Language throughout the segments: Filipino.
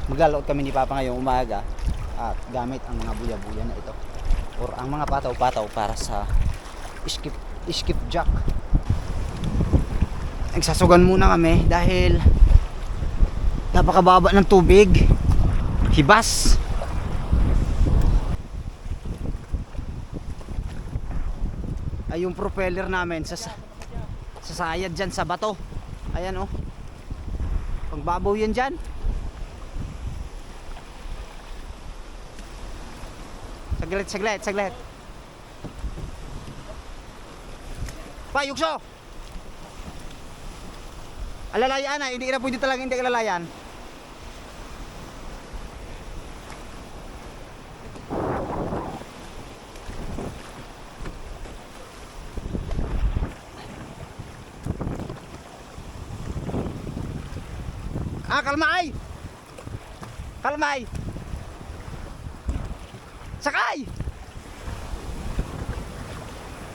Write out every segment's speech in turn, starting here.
Maglalaot kami ni Papa ngayong umaga at gamit ang mga buya-buya na ito or ang mga pataw-pataw para sa skip jack. Nagsasugan muna kami dahil napakababa ng tubig, hibas. Ay yung propeller namin sa sayad dyan sa bato. Ayan oh, pagbabaw yan dyan. Saglit. Pa, yukso! Alalayan na, hindi na pwede talaga hindi alalayan. Kalmay! Kalmay! Sakay!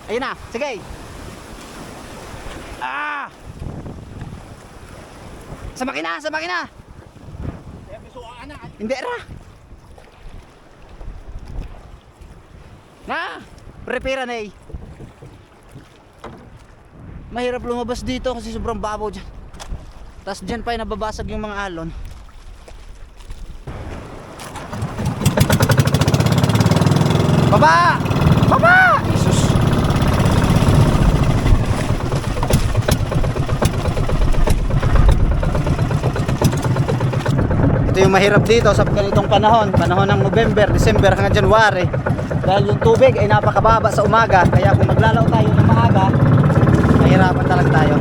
Ayun na, sige. Sa makina. Hindi ra. Na, prepare na eh. Mahirap lumabas dito kasi sobrang babaw dyan. Tapos dyan pa ay nababasag yung mga alon. Baba! Jesus. Ito yung mahirap dito sa ganitong panahon ng November, December hanggang January. Dahil yung tubig ay napakababa sa umaga. Kaya kung maglalaw tayo ng maaga, mahirapan talaga tayo.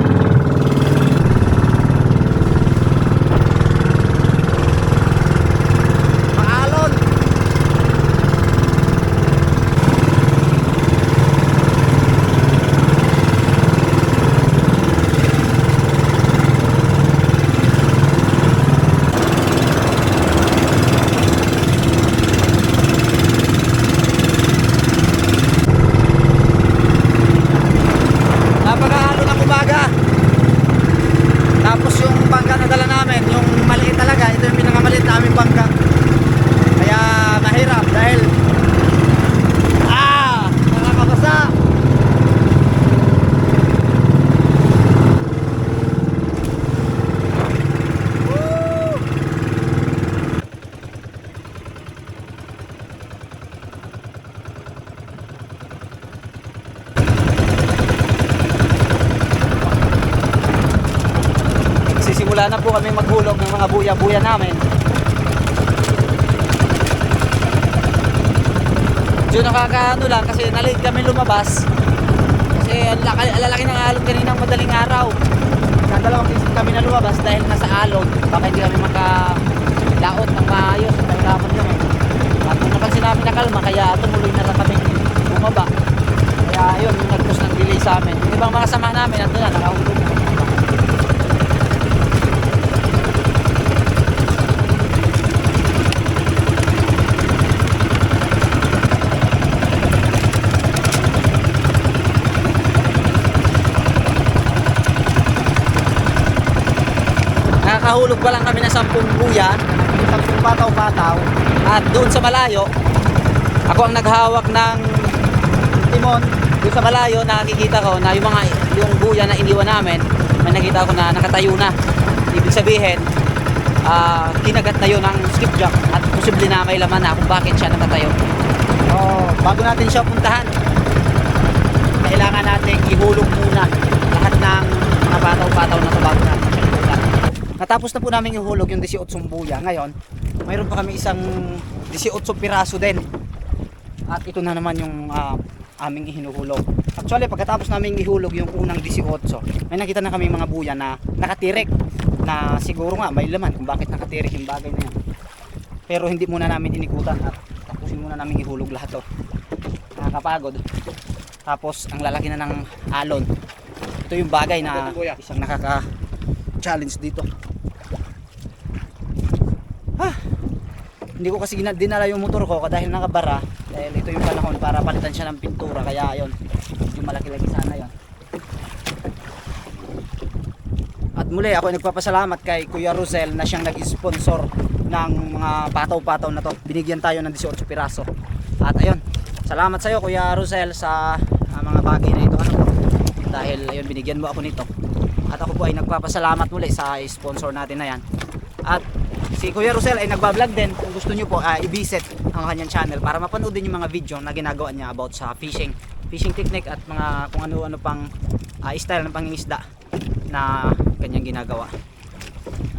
Wala na po kami maghulog ng mga buya-buya namin. Diyo nakakaano lang kasi nalate kami lumabas. Kasi alalaki ng alon kaninang madaling araw. Dalawang isip kami na lumabas dahil nasa alon. Baka hindi kami makalaot ng maayos. Nahirapan kami. At nung napansin namin na kalma, kaya tumuloy na lang kami bumaba. Kaya yun, yung nag-cause ng delay sa amin. Yung ibang mga sama namin, nandun na, nakahulog na. Nakahulog pa lang kami na 10 buya, 10 pataw-pataw. At doon sa malayo, ako ang naghawak ng timon. Doon sa malayo, nakikita ko na yung buya na iniwan namin, may nakita ko na nakatayo na. Ibig sabihin, kinagat na yun ng skipjack at posible na may laman na kung bakit siya nakatayo. Bago natin siya puntahan, kailangan natin ihulog muna lahat ng mga pataw-pataw na ito bago natin siya puntahan. Natapos na po namin ihulog yung 18 buya. Ngayon, mayroon pa kami isang 18 piraso din. At ito na naman yung aming ihinuhulog. Actually, pagkatapos namin ihulog yung unang 18, may nakita na kami mga buya na nakatirik. Na siguro nga may laman kung bakit nakatirik yung bagay na yan. Pero hindi muna namin inikutan at tapusin muna namin ihulog lahat to. Nakakapagod. Tapos, ang lalaki na ng alon. Ito yung bagay na isang nakaka-challenge dito. Hindi ko kasi dinala yung motor ko dahil nakabara, dahil ito yung panahon para palitan siya ng pintura, kaya ayun, yung malaki-laki sana yon. At muli ako ay nagpapasalamat kay Kuya Rosel na siyang nag-sponsor ng mga pataw-pataw na to. Binigyan tayo ng 18 piraso. At ayun, salamat sa iyo Kuya Rosel sa mga bagay na ito. Dahil ayun, binigyan mo ako nito. At ako po ay nagpapasalamat muli sa sponsor natin na yan. At si Kuya Rosel ay nagbablog din. Kung gusto nyo po, i-visit ang kanyang channel para mapanood din yung mga video na ginagawa niya about sa fishing technique at mga kung ano-ano pang style ng pangingisda na kanyang ginagawa.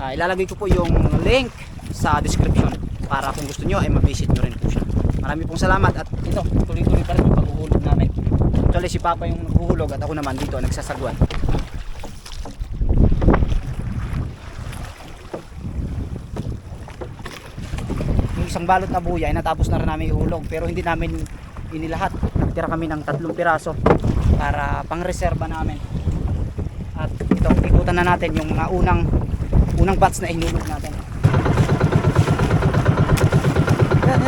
Ilalagay ko po yung link sa description para kung gusto nyo ay ma-visit nyo rin po siya. Marami pong salamat at ito, tuloy-tuloy pa rin yung paghuhulog namin. Actually si Papa yung naghuhulog at ako naman dito nagsasagwan. Yung isang balot na buya ay natapos na rin namin ihulog pero hindi namin inilahat. Nagtira kami ng 3 piraso para pang-reserva namin. At ito, ikutan na natin yung mga unang batch na hinulog natin. Yan.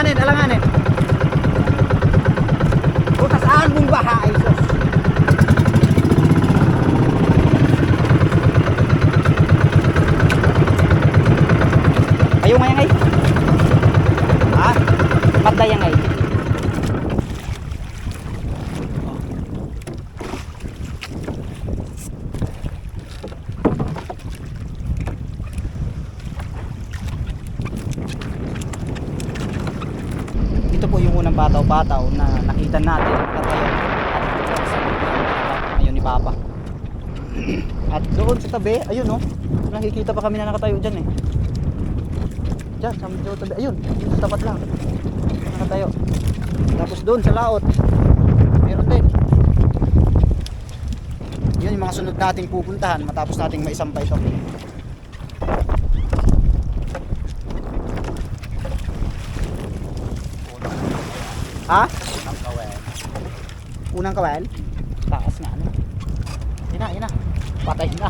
Alanganin. Butas aan mong baha ay sos. Ayo nga yang ay. Matda yang ay. Ito po yung unang pataw-pataw na nakita natin ayun ni Papa. At doon sa tabi, ayun oh, nakikita pa kami na nakatayo dyan eh. Dyan, sa medyo tabi, ayun, sa tapat lang nakatayo. Tapos doon sa laot meron din. Yun yung mga sunod nating pupuntahan matapos nating maisampay ito. Ha? Unang kawel? Takas nga ano? Yun na. Patay na.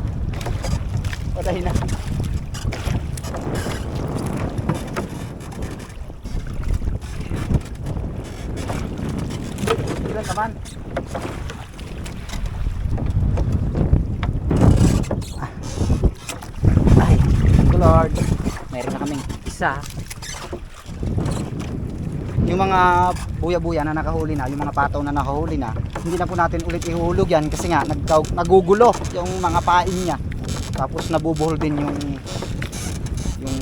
Ilan naman? Ay, Lord. Meron na kaming isa. Yung mga buya-buya na nakahuli na, yung mga pataw na nakahuli na, hindi na po natin ulit ihulog yan kasi nga nagugulo yung mga pain niya. Tapos nabubuhol din yung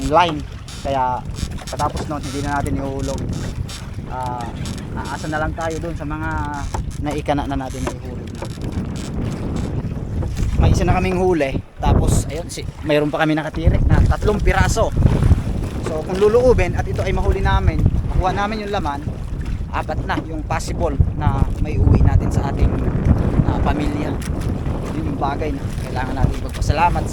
line. Kaya katapos nun, hindi na natin ihulog. Aasa na lang tayo doon sa mga naikana na natin na ihulog na. May isa na kaming huli. Tapos ayun, mayroon pa kami nakatirik na 3 piraso. So kung luluubin at ito ay mahuli namin, makuha namin yung laman, 4 na yung possible na may uwi natin sa ating pamilya. Yun yung bagay na kailangan natin magpasalamat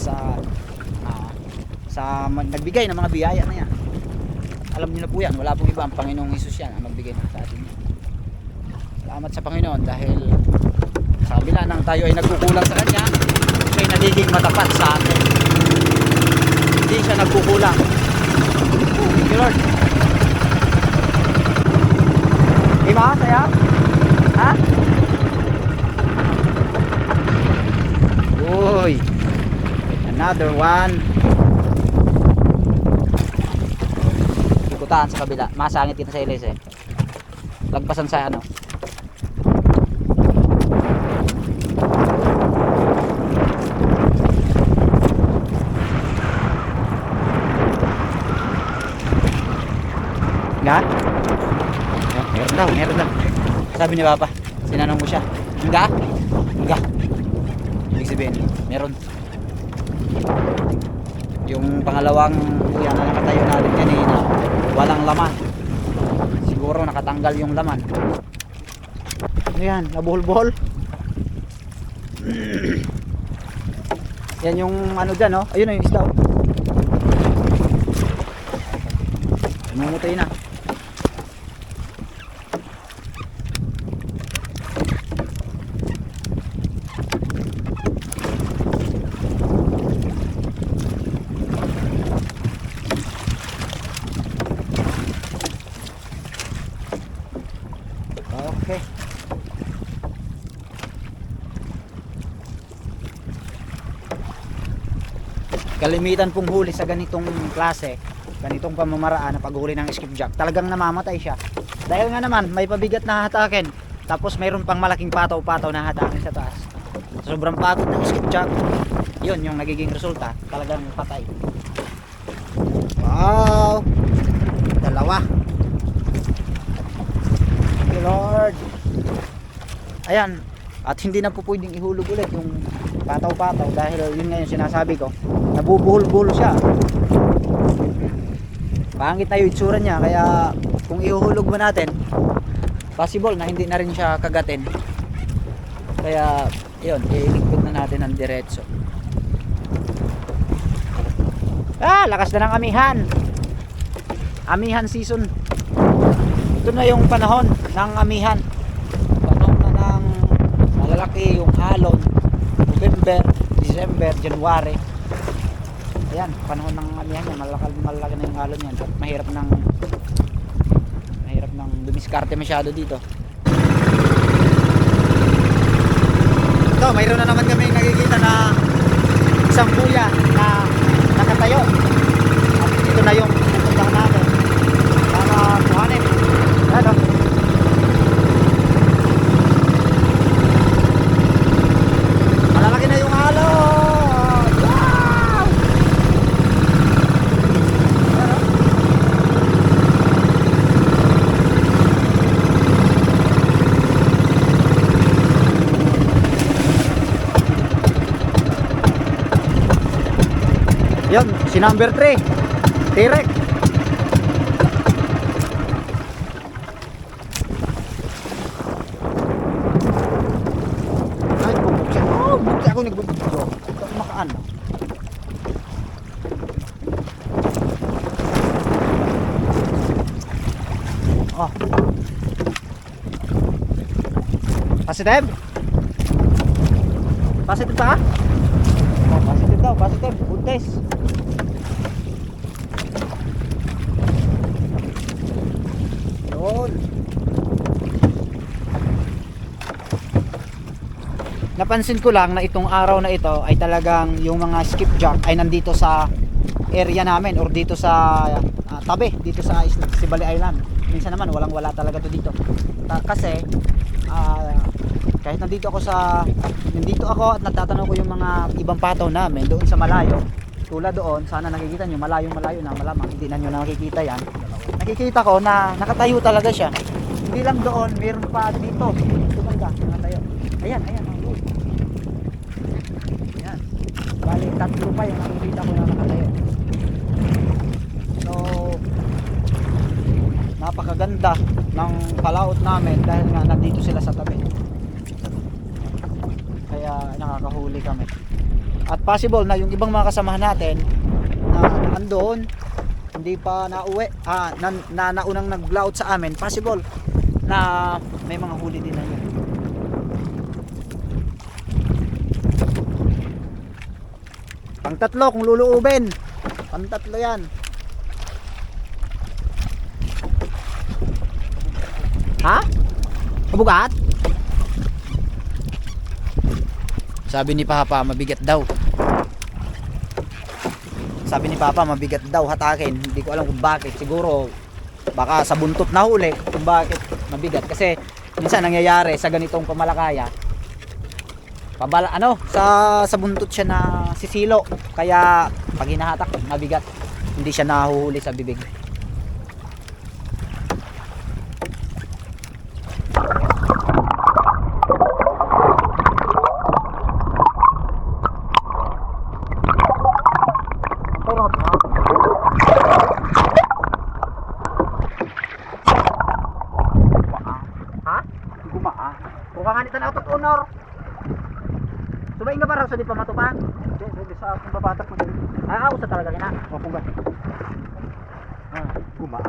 sa nagbigay ng mga biyaya na yan. Alam niyo na po yan, wala pong iba, ang Panginoong Hesus yan ang magbigay ng sa atin. Salamat sa Panginoon dahil sa kabila nang tayo ay nagkukulang sa Kanya, may nagiging matapat sa atin. Hindi siya nagkukulang. Thank you Lord. Ima, saya? Ha? Uy, another one. Ikutan sa kabila. Masangit kita sa ilis eh. Lagpasan sa ano. Nga? Meron daw. Sabi ni Papa, sinanong mo siya. Nga? Ibig sabihin, meron. Yung pangalawang buya na nakatayo natin kanina, walang laman. Siguro nakatanggal yung laman. Ano yan? Nabuhol-buhol? Yan yung ano dyan, oh. Ayun na yung isda, oh. Namumutay na. malaki. Kalimitan pong huli sa ganitong klase, ganitong pamamaraan na paghuli ng skipjack, talagang namamatay siya. Dahil nga naman may pabigat na hatakin, tapos mayroon pang malaking pataw-pataw na hatakin sa taas. Sobrang pagod ng skipjack, yun yung nagiging resulta, talagang patay. Wow, dalawa. Thank you Lord. Ayan, at hindi na po pwedeng ihulog ulit yung pataw-pataw dahil yun nga yung sinasabi ko, nabubuhol-buhol siya. Pangit na yung itsura niya, kaya kung ihuhulog mo natin, possible na hindi na rin siya kagatin. Kaya yun, iligpit na natin ng diretso. Lakas na ng amihan. Amihan season. Ito na yung panahon ng amihan. Panahon na ng malalaki yung alon. November, December, January. Ayan, panahon ng amihan yan. Malalaki na yung alon yan. At mahirap nang dumiskarte masyado dito. Ito, mayroon na naman kami nakikita na isang kuya na nakatayo. At ito na yung pupuntahan natin para kuhanin. Ano? Malalaki na yung alon. Wow! Ano? Yan, si number 3 Tirek. Ay, bubuk siya. Oh, bukti ako nagbubukyo. Ito makaan. Oh. Positive? Positive ka? Oh, positive daw, positive. Good test. Yun. Napansin ko lang na itong araw na ito ay talagang yung mga skipjack ay nandito sa area namin or dito sa tabi, dito sa Sibali Island. Minsan naman walang wala talaga to dito. Kasi kahit nandito ako at nagtatanong ko yung mga ibang pataw namin doon sa malayo, tulad doon, sana nakikita nyo, malayong malayo na, malamang hindi na nyo nakikita yan. Nakikita ko na nakatayo talaga siya. Hindi lang doon, meron pa dito. Ito banda, nakatayo. Ayan. Ayan. Bali, tatlo pa yung nakikita ko na nakatayo. So, napakaganda ng palaot namin dahil nga nandito sila sa tabi. Kaya nakakahuli kami. At possible na yung ibang mga kasamahan natin na andoon, hindi pa nauwi, na naunang nag-laot sa amin, possible na may mga huli din na yun. Pang tatlo kung luluubin, pang tatlo yan. Ha? Kabugat? Sabi ni Papa mabigat daw. Sabi ni Papa mabigat daw hatakin. Hindi ko alam kung bakit. Siguro baka sa buntot na huli kung bakit mabigat. Kasi minsan nangyayari sa ganitong pamalakaya, sa buntot siya na sisilo. Kaya pag hinahatak mabigat, hindi siya nahuhuli sa bibig. Subayin ka para sa di pa matupa? Hindi sa akong babatak mo din. Usa talaga kina. O kung ba? Kuma.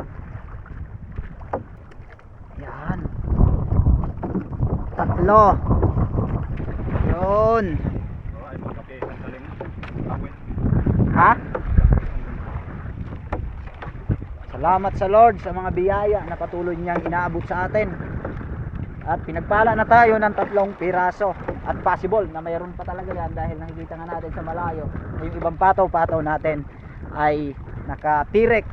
Yan. Tatlo. Yun. Ha? Salamat sa Lord sa mga biyaya na patuloy niyang inaabot sa atin. At pinagpala na tayo ng 3 piraso. At possible na mayroon pa talaga yan dahil nakikita nga natin sa malayo na yung ibang pataw-pataw natin ay nakatirek.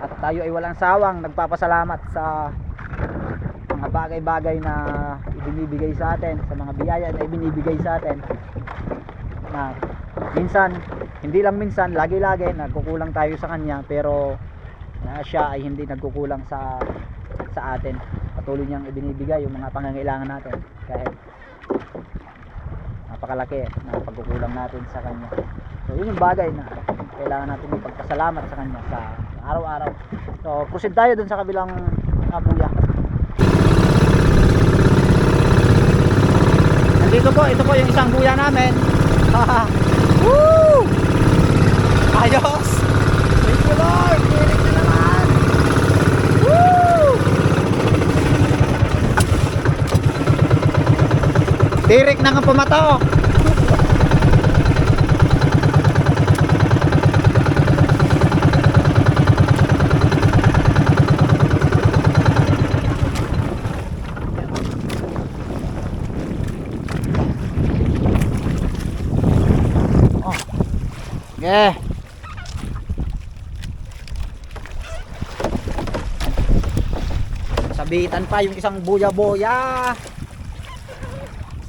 At tayo ay walang sawang nagpapasalamat sa mga bagay-bagay na ibinibigay sa atin, sa mga biyaya na ibinibigay sa atin, na minsan, hindi lang minsan, lagi-lagi nagkukulang tayo sa kanya, pero siya ay hindi nagkukulang sa atin. Patuloy niyang ibinibigay yung mga pangangailangan natin kahit napakalaki ng pagkukulang natin sa kanya. So yun yung bagay na kailangan natin ipagpasalamat sa kanya sa araw-araw. So proceed tayo dun sa kabilang buya. Nandito po, ito po yung isang buya namin. Woo! Ayos! Thank you Lord! Tirik na naman! Woo! Tirik na nga pumato! Yeah. Sabitan pa yung isang buya-boya.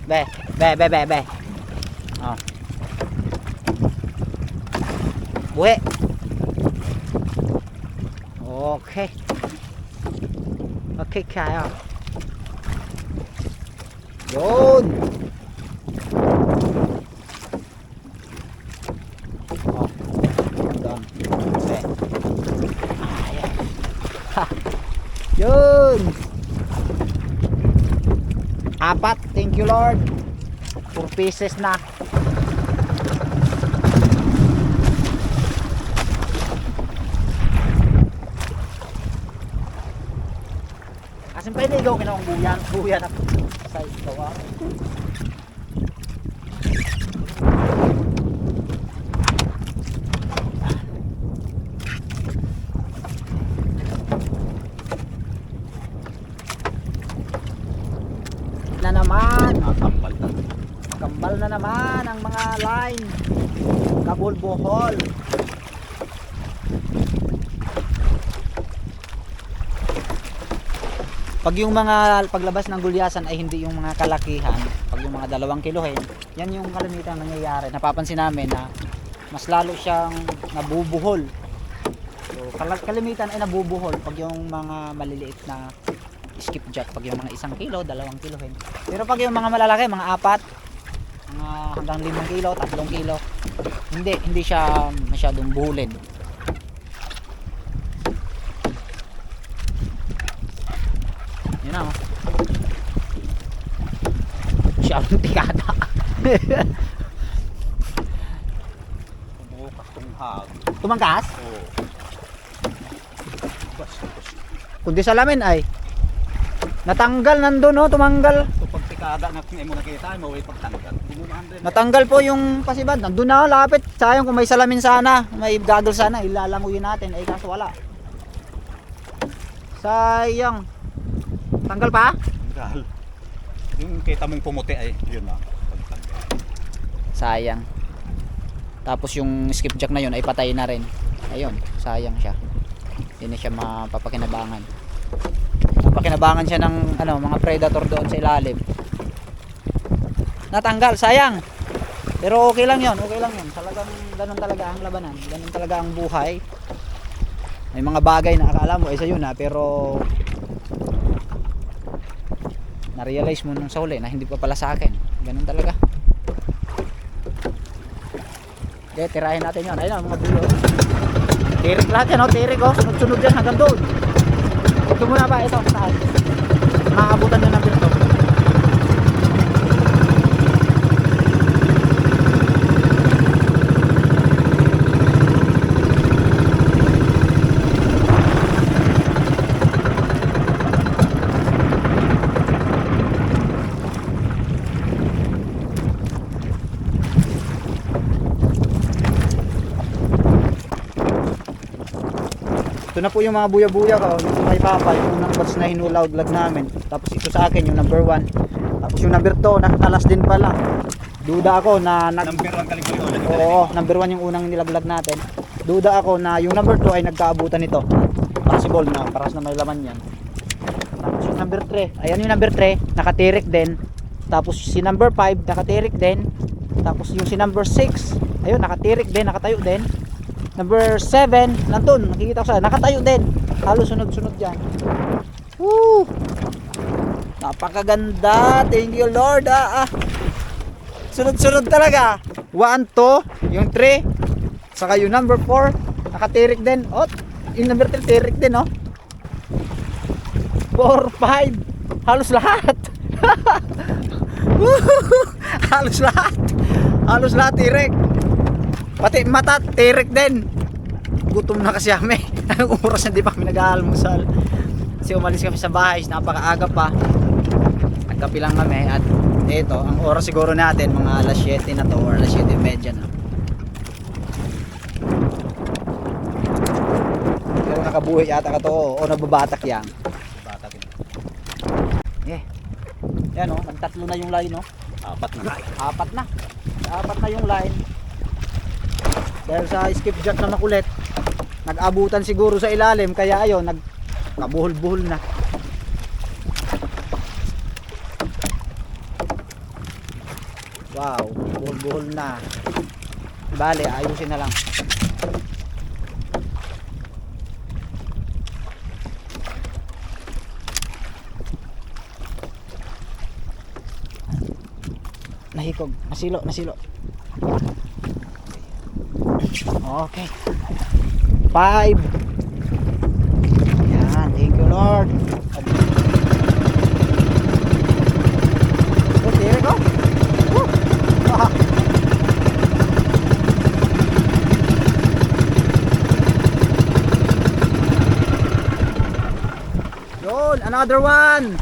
Be. Oh. Buhe. Okay. Okay kaya. Yun. Yun. 4, thank you Lord. 4 pieces na. Asin pwede ikaw kinawang buyan ako sa ikaw. Na naman, kambal na naman ang mga line, kabulbuhol. Pag yung mga paglabas ng gulyasan ay hindi yung mga kalakihan, pag yung mga 2 kilohin, yan yung kalimitan nangyayari. Napapansin namin na mas lalo siyang nabubuhol. So kalimitan ay nabubuhol pag yung mga maliliit na skipjack, pag yung mga 1 kilo, 2 kilohin. Pero pag yung mga malalaki, mga 4, mga hanggang 5 kilo, 3 kilo, hindi siya masyadong buhulin. Yun na, oh. Masyadong tikada. Tumukas tunghag. Tumangkas? Oo. Kundi salamin ay natanggal nandun, oh, tumanggal. So pag tikada na kung mo nakita, maway pagtanggal. Natanggal po yung pasibad. Nandun na, lapit. Sayang kung may salamin sana, may gagol sana, ilalanguyin natin. Ay kaso wala. Sayang. Tanggal pa? Tanggal. Yung kita mong pumuti ay, yun na. Pagtanggal. Sayang. Tapos yung skipjack na yun ay patay na rin. Ayun, sayang siya. Hindi na siya mapapakinabangan. Mapakinabangan siya ng mga predator doon sa ilalim. Natanggal, sayang. Pero okay lang 'yon, okay lang 'yon. Talagang ganun talaga ang labanan, ganun talaga ang buhay. May mga bagay na akala mo ay sayo na, pero na-realize mo nung sa huli na hindi pa pala sa akin. Ganun talaga. Okay, tirahin natin 'yon. Ayun, mga bulo. Tirik lahat yan, tirik, sunod-sunod yan hanggang doon. Ito muna ba, ito, saan? Maabutan nyo ng pinto. Ito na po yung mga buya-buya ko. Yung kay Papa, yung unang batch na hinulaglag namin. Tapos ito sa akin, yung number 1. Tapos yung number 2, nakatalas din pala. Duda ako na Number 1 kaliguri ulit. Oo, number 1 yung unang nilaglag natin. Duda ako na yung number 2 ay nagkaabutan nito. Possible na, paras na may laman yan. Tapos yung number 3, ayan yung number 3, nakatirik din. Tapos si number 5, nakatirik din. Tapos yung si number 6, ayun, nakatirik din, nakatayo din. Number 7, nandun, nakikita ko sa, nakatayo din. Halos sunod-sunod dyan. Woo! Napakaganda. Thank you Lord. Sunod-sunod talaga. 1, 2, yung 3, saka yung number 4, nakatirik din. Oh, yung number 3, tirik din, oh. 4, 5, halos lahat. Halos lahat. Halos lahat tirik. Pati mata, tirik din. Gutom na kasi kami. Anong oras na di pa kami nag-aalmusal. Kasi umalis kami sa bahay, napakaaga pa. Nagkape lang kami at ito, ang oras siguro natin mga alas 7 na to or alas 7:30 na. Pero nakabuhay yata ka to o nababatak yan. Bata din. Yan o, nagtatlo na yung line o. 4 na. 4 na. 4 na yung line. Dahil sa skipjack na makulit, nag-abutan siguro sa ilalim kaya ayun, nagkabuhol-buhol na. Wow, buhol-buhol na. Bale, ayusin na lang. Nahikog, nasilo. Okay. 5. Yan, thank you Lord. Okay, go. Woo! Ah. Yun, another one.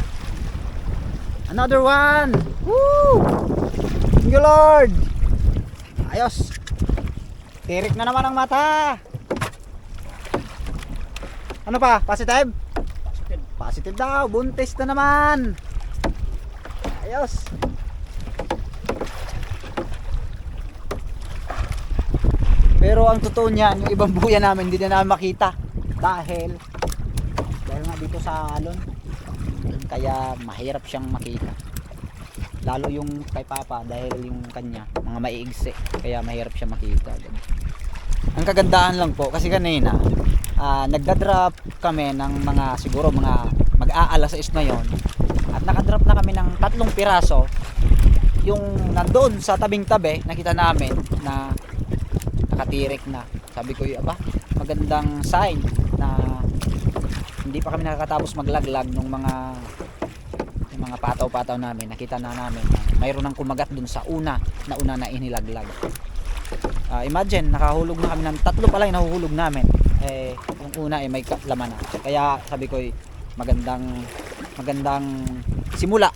Another one. Woo! Thank you Lord. Ayos. Tirik na naman ang mata. Ano pa? Positive? Positive. Positive daw. Buntis na naman. Ayos. Pero ang totoo niyan, yung ibang buya namin hindi na namin makita. Dahil nga dito sa alon. Kaya mahirap siyang makita. Lalo yung kay Papa dahil yung kanya mga maiigsi kaya mahirap siya makita. Ang kagandahan lang po kasi kanina nagda-drop kami ng mga siguro mga mag-aalas 6 na yon at nakadrop na kami ng 3 piraso. Yung nandoon sa tabing-tabi nakita namin na nakatirik na. Sabi ko, aba, magandang sign na hindi pa kami nakakatapos maglaglag ng mga pataw-pataw namin. Nakita na namin na mayroon nang kumagat dun sa una na inilaglag. Imagine, nakahulog na kami ng 3 pa lang nahuhulog namin. Yung una may laman na. Kaya sabi ko, magandang simula.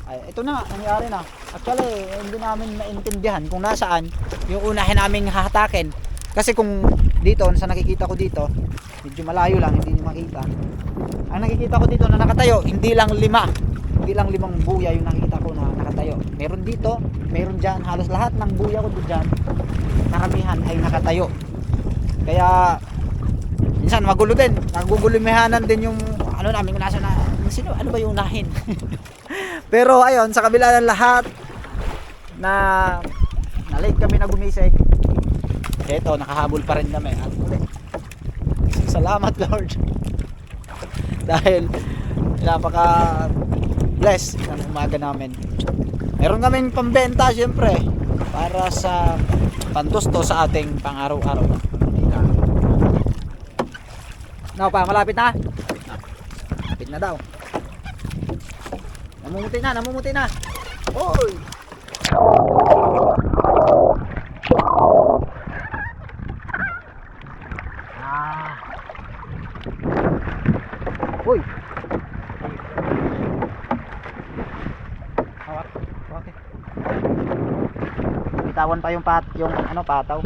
Ito na, nangyari na. Actually, hindi namin maintindihan kung nasaan yung unahin naming hahatakin. Kasi kung dito, sa nakikita ko dito, medyo malayo lang, hindi nyo makita. Ang nakikita ko dito na nakatayo, hindi lang 5 buya yung nakikita ko na nakatayo. Meron dito, meron dyan, halos lahat ng buya ko dyan, karamihan ay nakatayo. Kaya minsan magulo din, nagugulumihanan din yung ano namin nasa na sino, ano ba yung unahin. Pero ayun, sa kabila ng lahat na late kami na gumising, eto nakahabol pa rin kami at ulit. Salamat Lord. Dahil napaka bless ng umaga namin. Meron kaming pambenta syempre para sa pantusto sa ating pang-araw-araw. No pa, malapit na. Malapit na daw. Namumuti na. Oy. Uy. Okay. Bitawan pa yung pataw.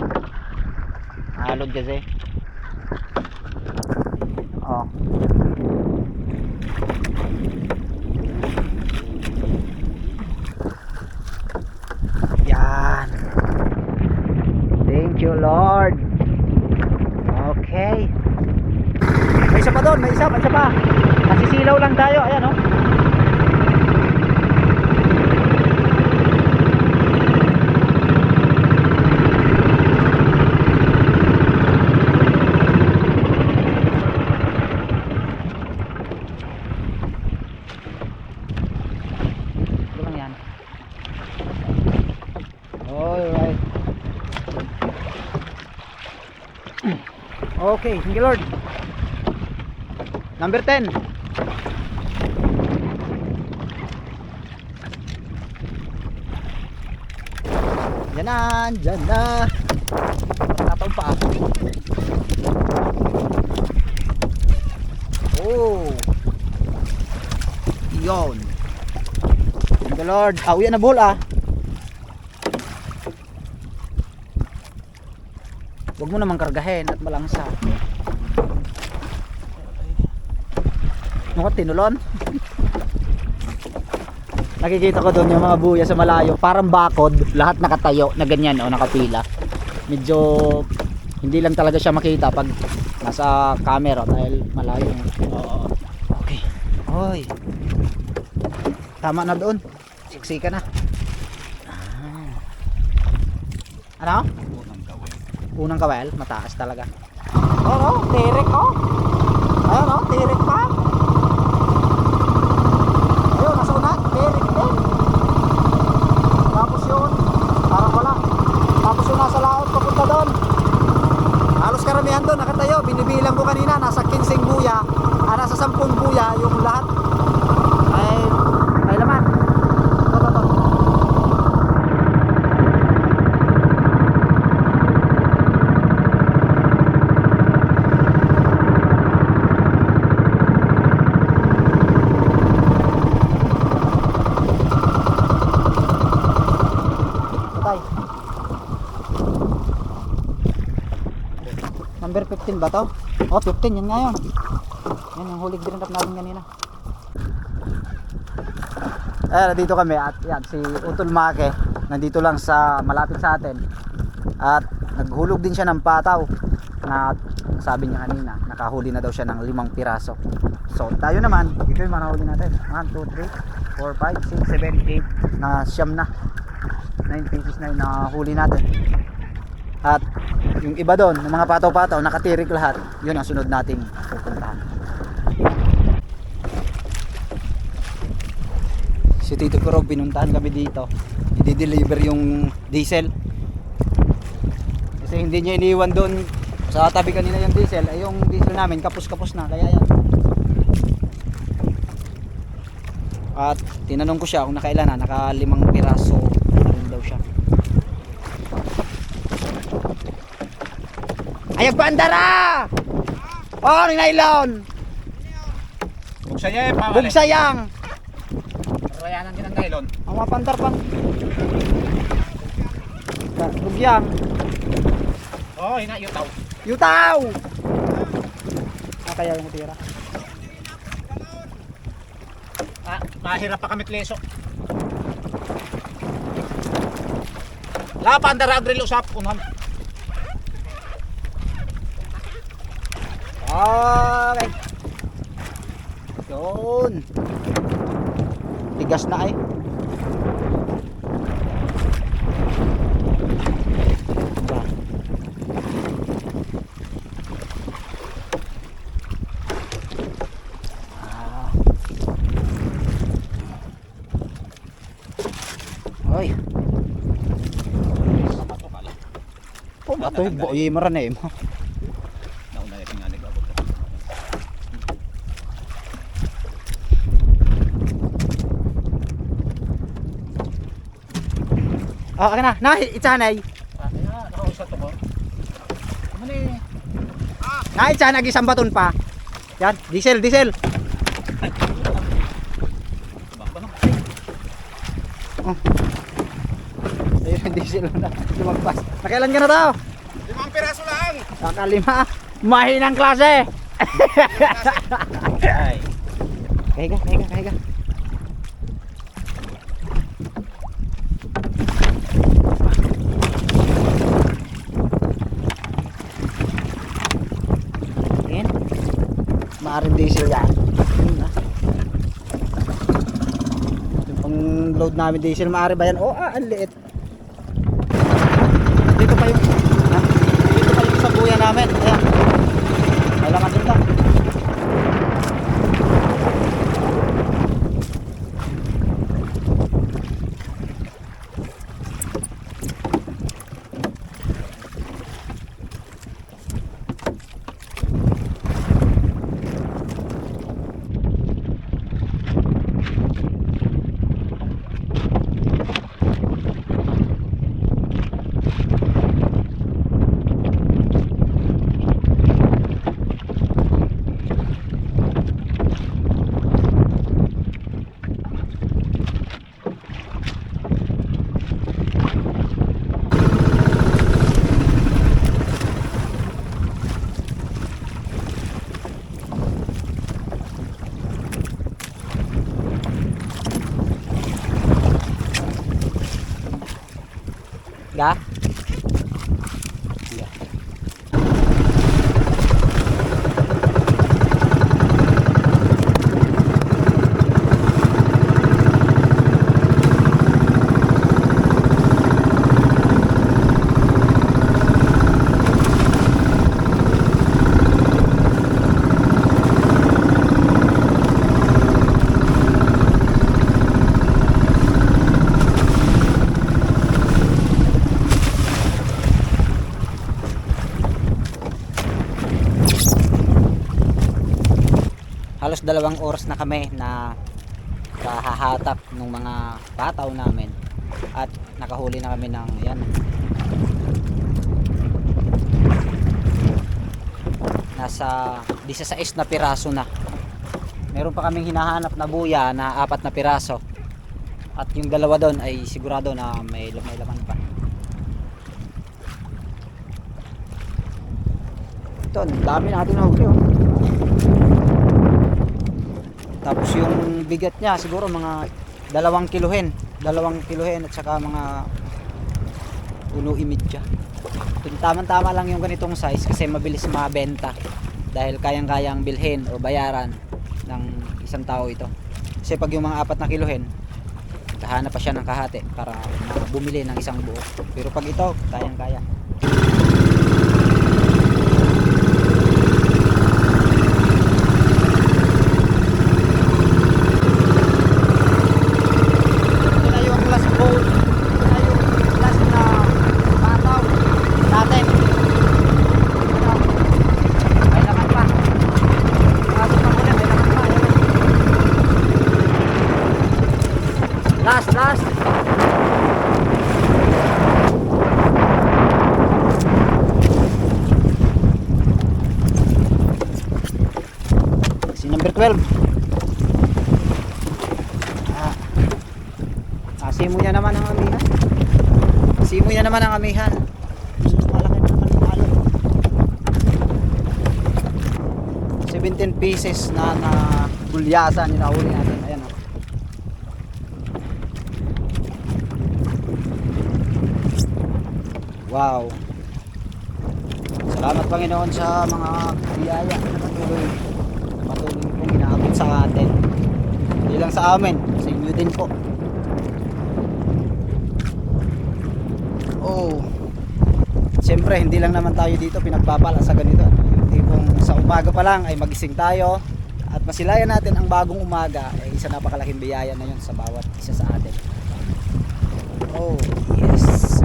Alod kasi. Yan. Thank you, Lord. Okay. May isa pa doon, may isa pa. Nasisilaw lang tayo, ayan oh. Ito lang yan. Alright. Okay, thank you, Lord. Number 10. Yan na, dyan na. Tataw pa. Oh. Yun. Thank you, Lord. Uwi na ball ah. Huwag mo namang kargahin at malangsa. Ano ko, tinulon? Nakikita ko doon yung mga buya sa malayo, parang bakod, lahat nakatayo na ganyan o nakapila. Medyo hindi lang talaga siya makita pag nasa camera dahil malayo. Okay. Oy. Tama na doon. Siksika na. Ano? Unang kawel, mataas talaga. Oo, tirik oh. Ayun oh, tirik pa. Ayun, nasa unahan, tirik din. Tapos yun, parang wala. Tapos yun nasa laot, papunta doon. Halos karamihan doon, nakatayo. Binibilang ko kanina, nasa 15 buya. Nasa 10 buya, yung lahat. Ay laman. Ito. Number 15 ba to? Oh, 15 yan nga yun. Yan yung hulig din natin kanina. Nandito kami at yan, si Utol Make nandito lang sa malapit sa atin. At naghulog din siya ng pataw na sabi niya kanina, nakahuli na daw siya ng 5 piraso. So tayo naman, ito yung manahuli natin. 1, 2, 3, 4, 5, 6, 7, 8 na siyam na. 9 pieces na yung nahuli natin. At yung iba doon, ng mga pataw-pataw, nakatirik lahat. Yun ang sunod nating pupuntahan. Si Tito Kuro, binuntahan kami dito. I-deliver yung diesel. Kasi hindi niya iniwan doon sa tabi kanina yung diesel. Ay yung diesel namin, kapos-kapos na. Kaya yan. At tinanong ko siya kung nakailan na, naka 5 piraso na rin daw siya. Ayag bandara! Oh, ng nylon! Bugsayang, pamali. Bugsayang! Rayanan din ang nylon. Ang mga pandar pang bugyang. Oh, yutaw. Yutaw! Kaya yung tira. Mahirap pa kami kleso. La pandara grill usap unan. Okay. Yun. Tigas na ay. Oy. Oh, batoy, boy maran eh. Nauna na yung nga nagabot. Ah, kana. Na, itsanay. Nakausap to mo. Kumani. Na, itsanay isang baton pa. Yan, diesel. Bako no. Oh. Ayun, diesel na. Lumagpas. Nakailan ka na daw? 5 piraso lang. Nakalima. Mahinang klase. Ay. Kahiga, kahiga, kahiga. Ayan. Maaring diesel yan. Yun na. Yung pang load namin diesel, maaari ba yan? Oh, ang liit. Dito pa yung dito pa yung sabuya namin. Ayan. Kailangan din lang. Ga? Yeah. Halos 2 oras na kami na kahahatak ng mga pataw namin at nakahuli na kami ng yan, nasa 16 na piraso na. Meron pa kaming hinahanap na buya na 4 na piraso at yung dalawa doon ay sigurado na may laman pa. Ito, ang dami natin nahuli, oh. Tapos yung bigat niya siguro mga 2 kilohen at saka mga 1.5. Tamang-tama lang yung ganitong size kasi mabilis mabenta dahil kayang-kayang bilhin o bayaran ng isang tao ito. Kasi pag yung mga 4 na kilohen, kahanap pa siya ng kahati para bumili ng isang buo. Pero pag ito, kayang-kaya. Last. Si number 12. Simo niya naman ang amihan. Simo niya naman ang amihan. Malaki naman ang alon. 17 pieces na bulyasan yung nahuli natin. Ayan, oh. Wow. Salamat Panginoon sa mga biyaya na patuloy pong inaabot sa atin. Hindi lang sa amin, sa inyo din po. Oh. Siyempre, hindi lang naman tayo dito pinagpapala sa ganito. Yung tipong sa umaga pa lang ay magising tayo at masilayan natin ang bagong umaga, ay isa napakalaking biyaya na yun sa bawat isa sa atin. Oh, yes.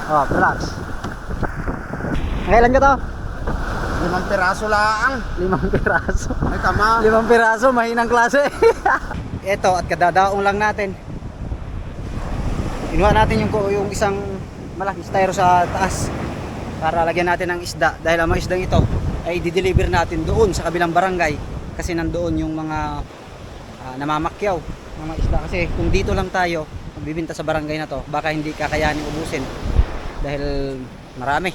Oh, relax. Ngailan ka to? piraso lang. 5 piraso. Ay tama. 5 piraso, mahinang klase. Ito, at kadadaong lang natin. Kinuha natin yung isang malaking styro sa taas para lagyan natin ng isda. Dahil ang mga isdang ito ay di-deliver natin doon sa kabilang barangay. Kasi nandoon yung mga namamakyaw ng mga isda. Kasi kung dito lang tayo magbibinta sa barangay na to, baka hindi kakayanin ubusin. Dahil marami.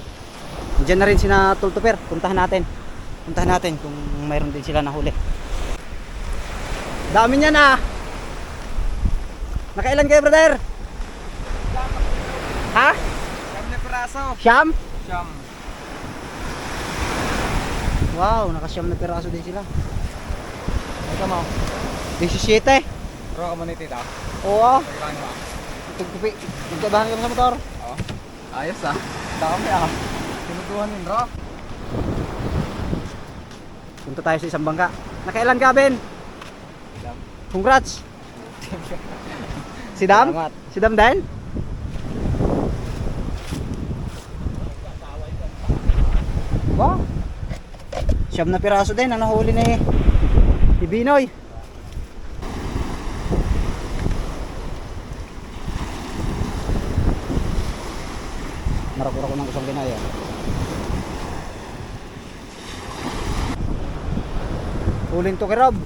Diyan na rin sina Tultuper. Puntahan natin kung mayroon din sila nahuli. Dami niyan ah. Nakailan kayo, brother? Ha? 5 piraso. Siyam? Siyam. Wow, nakasyam na piraso din sila. Ito mo. 17. Pero ka maniti ta. Oo. Kailangan mo. Magkabahan ka mo sa motor. Oo. Ayos ah. Dami ah. Sinuduhan yun, bro. Punta tayo sa isang bangka. Nakailan ka, Ben? Congrats. Si Dam? Salamat. Si Dam din? Wow. Siyam na piraso din ang nahuli ni Binoy. Marakura ko ng isang ginaya. Huling to kay Rob.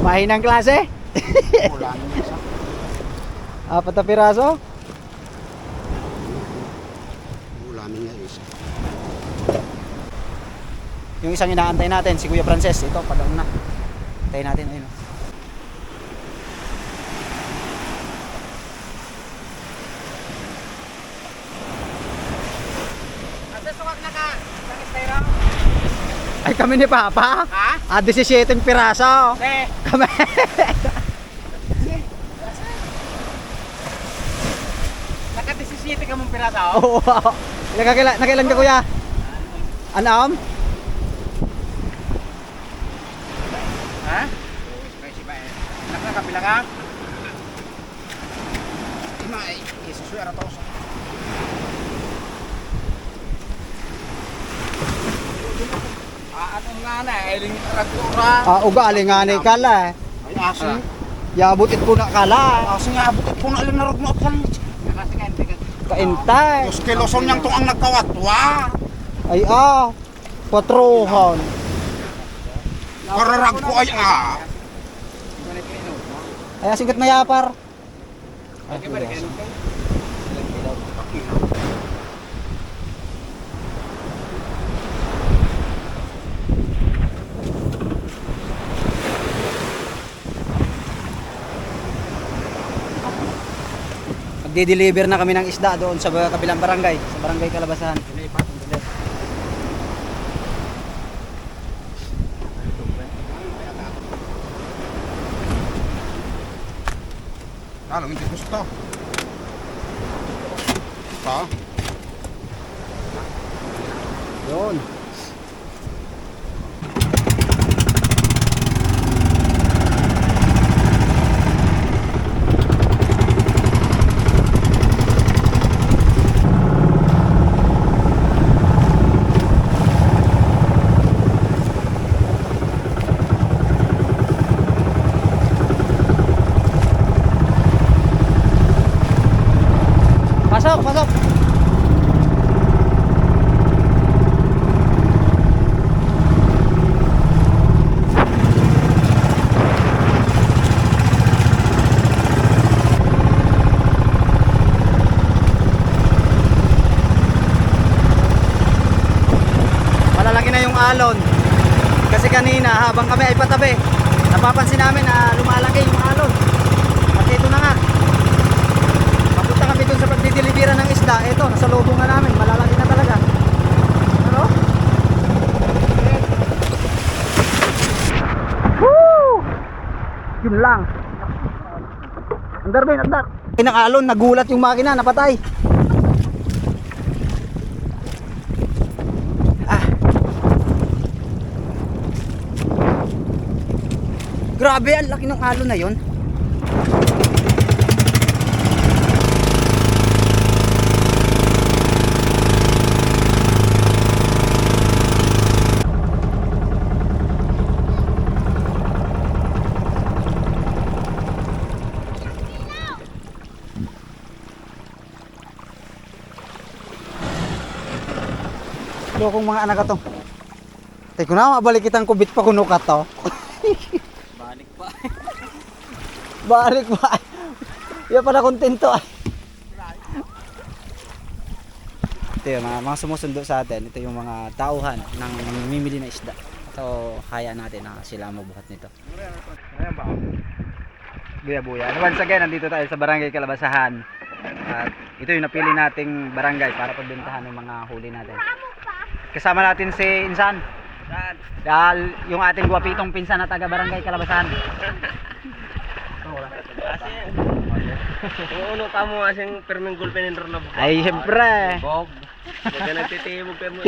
Mahinang klase. Wala nang isa. 4 na piraso. Wala nang isa. Yung isang inaantay natin, si Kuya Frances. Ito, padaon na. Antayin natin, ayun. Ate, sukat na ka. Isang styro. Ay, kami ni Papa. Ha? 17 piraso. Te. Kami. Naka-17 ka mong piraso? Oo. Nakailan ka, Kuya? Anam? Ha? Nakakapila ka? Imay, isuswera to. Atong nga na, iling traktura. Ugali nga ni Kala. Ay, aso. Yabutit po na Kala. Aso nga, butit po na alam na rog mo at lang. Kaintay. Diyos kiloson niyang tong ang nagkawatwa. Ay, patruhan. Kararag ko ay Ay, singkat mayapar. Magdi-deliver na kami ng isda doon sa kabilang barangay, sa barangay Kalabasan. Ano, hindi gusto. Pa? Yun. Pasok, pasok. Malalaki na yung alon. Kasi kanina habang kami ay patabi, napapansin namin na lumalaki yung alon. At ito na nga. Papunta kami dun sa pagdideliveran ng isda. Ito, nasa lubong na namin. Malalaki na talaga. Ano? Woo! Yun lang. Andar, Ben, andar. Ng alon, nagulat yung makina, napatay. Grabe, ang laki ng alon na yon. Lokong mga anak to. Tay ko na mabalik kitang kubit pa kuno ka to. Balik pa. Balik pa. Ya para kontento ay. Ito yung mga sumusundo sa atin. Ito yung mga tauhan ng namimili na isda. So, hayaan natin na sila mabuhat nito. Ayan ba? Buya-buya. Once again, nandito tayo sa Barangay Calabasahan. At ito yung napili nating barangay para pagbentahan ng mga huli natin. Kasama natin si Insan. Dahil yung ating guwapitong pinsan na taga Barangay Calabasahan. Uno ka mo asing perming gulpen ng na Ay, siyempre. Bog. Daga nagtitibog kayo mo.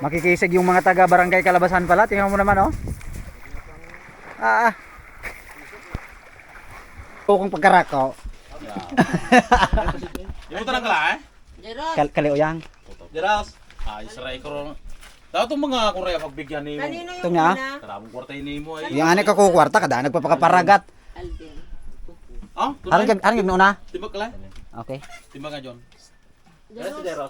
Makikisig yung mga taga Barangay Calabasahan pala. Tingnan mo naman, oh. Kung pagkarako. Yung mo tanang kala eh? Kalioyang. Diras. Ay, saray ko ron. Daw itong mga kureya pagbigyan ni mo. Kanino Ito yung nga. una? Taramong kwarta ni mo ay. Yung anay kakukwarta kada nagpapakaparagat. Alden. Ah, Arang nuna. Timbak kala. Okay. Timbak nga John. Jaros.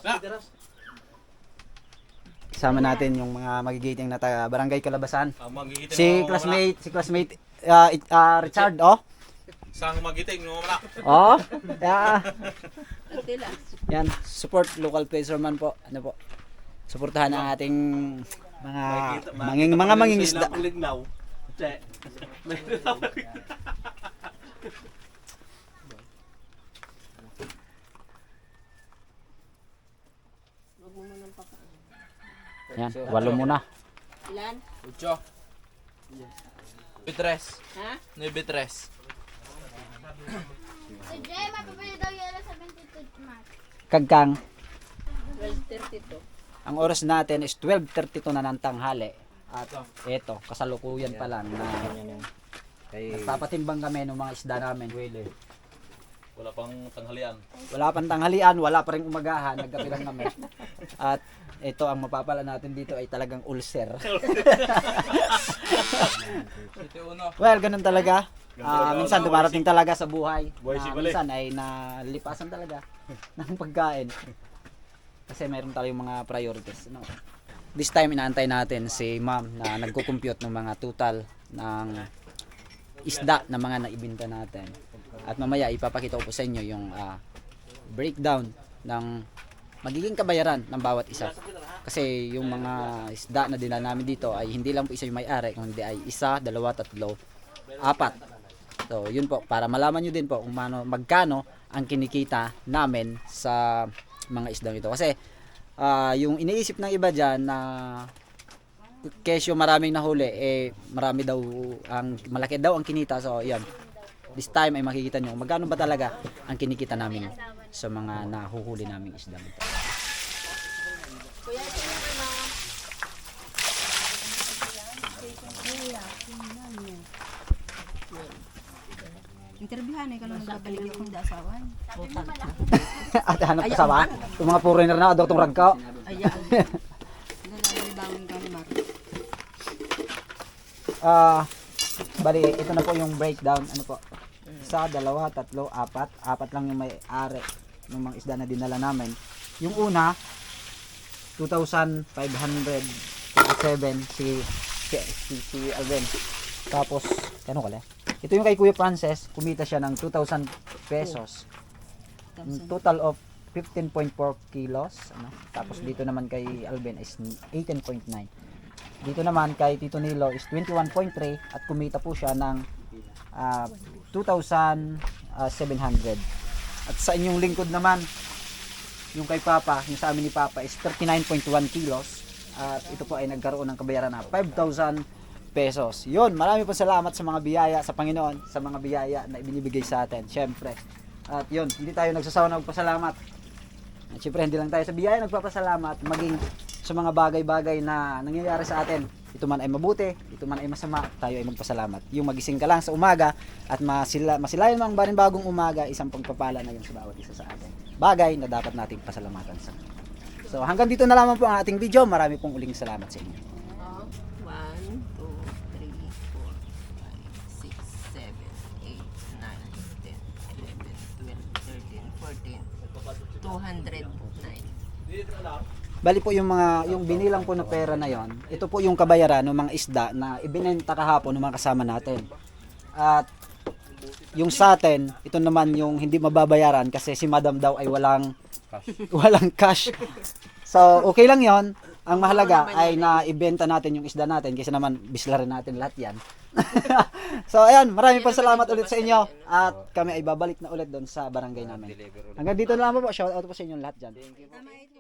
Kasama natin yung mga magigiting na taga Barangay Calabasahan. Magigiting Si classmate Richard, oh. Sang magiting no wala. Oh. Yeah. Altila. Yan, support local fisherman po. Ano po? Suportahan ang ating mga mangingisda. Huwag mo munang pakaan. Yan, 8 muna. Ilan? 8. Bitres. Ha? 9 tres. Si Jay, mapapili daw yun sa 22 March. Kagkang, 12:32. ang oras natin is 12:32 na ng tanghali. At eto, kasalukuyan pa lang na nagpapatimbang kami ng mga isda namin. Wala pang tanghalian. Wala pang tanghalian, wala pa rin umagahan, nagkape lang kami. At ito ang mapapala natin dito ay talagang ulcer. Well, ganun talaga. Minsan dumarating talaga sa buhay. Minsan ay nalipasan talaga ng pagkain. Kasi mayroon tayong mga priorities. No? This time inaantay natin si ma'am na nagko-compute ng mga total ng isda na mga naibenta natin. At mamaya ipapakita ko po sa inyo yung breakdown ng magiging kabayaran ng bawat isa. Kasi yung mga isda na dinala namin dito ay hindi lang po isa yung may-ari, kundi ay 1, 2, 3, 4. So yun po, para malaman nyo din po kung magkano ang kinikita namin sa mga isdang ito. Kasi yung iniisip ng iba dyan na kesyo maraming nahuli, marami daw, malaki daw ang kinita. So yan, this time ay makikita nyo magkano ba talaga ang kinikita namin sa mga nahuhuli naming isdang ito. Kuya, ito na ano. Interbihan ay kalong nagbabalik akong dasawan. At hanap ka sa ba? Yung mga foreigner na, adotong ragkaw. Ayan. Nalalabangan kami, Mar. Bali, ito na po yung breakdown. Ano po? 1, 2, 3, 4. 4 lang yung may-ari ng mga isda na dinala namin. Yung una, 2,527 si Alvin. Tapos, ano kala? Ito yung kay Kuya Frances, kumita siya ng 2,000 pesos. Total of 15.4 kilos. Ano? Tapos dito naman kay Alvin is 18.9. Dito naman kay Tito Nilo is 21.3 at kumita po siya ng 2,700. At sa inyong lingkod naman, yung kay Papa, yung sa amin ni Papa is 39.1 kilos. At ito po ay nagkaroon ng kabayaran na 5,000 pesos. Yun, marami po salamat sa mga biyaya sa Panginoon, sa mga biyaya na ibinibigay sa atin, syempre. At yun, hindi tayo nagsasawa na magpasalamat. At syempre, hindi lang tayo sa biyaya nagpapasalamat, maging sa mga bagay-bagay na nangyayari sa atin. Ito man ay mabuti, ito man ay masama, tayo ay magpasalamat. Yung magising ka lang sa umaga at masilayan mo ang bagong umaga, isang pagpapala na yun sa bawat isa sa atin. Bagay na dapat nating pasalamatan sa. So hanggang dito na lamang po ang ating video. Marami pong uling salamat sa inyo. 1, 2, 3, 4, 5, 6, 7, 8, 9, 10, 11, 12, 13, 14, 209. Bali po yung binilang po na pera na yon, ito po yung kabayaran ng mga isda na ibinenta kahapon ng mga kasama natin. At yung sa atin, ito naman yung hindi mababayaran kasi si Madam daw ay walang cash. So, okay lang yon. Ang mahalaga ay na ibenta natin yung isda natin kasi naman bislarin natin lahat yan. So, ayan, maraming salamat ulit sa inyo at kami ay babalik na ulit doon sa barangay namin. Hanggang dito na lang po. Shout out po sa inyo lahat dyan. Tama ito.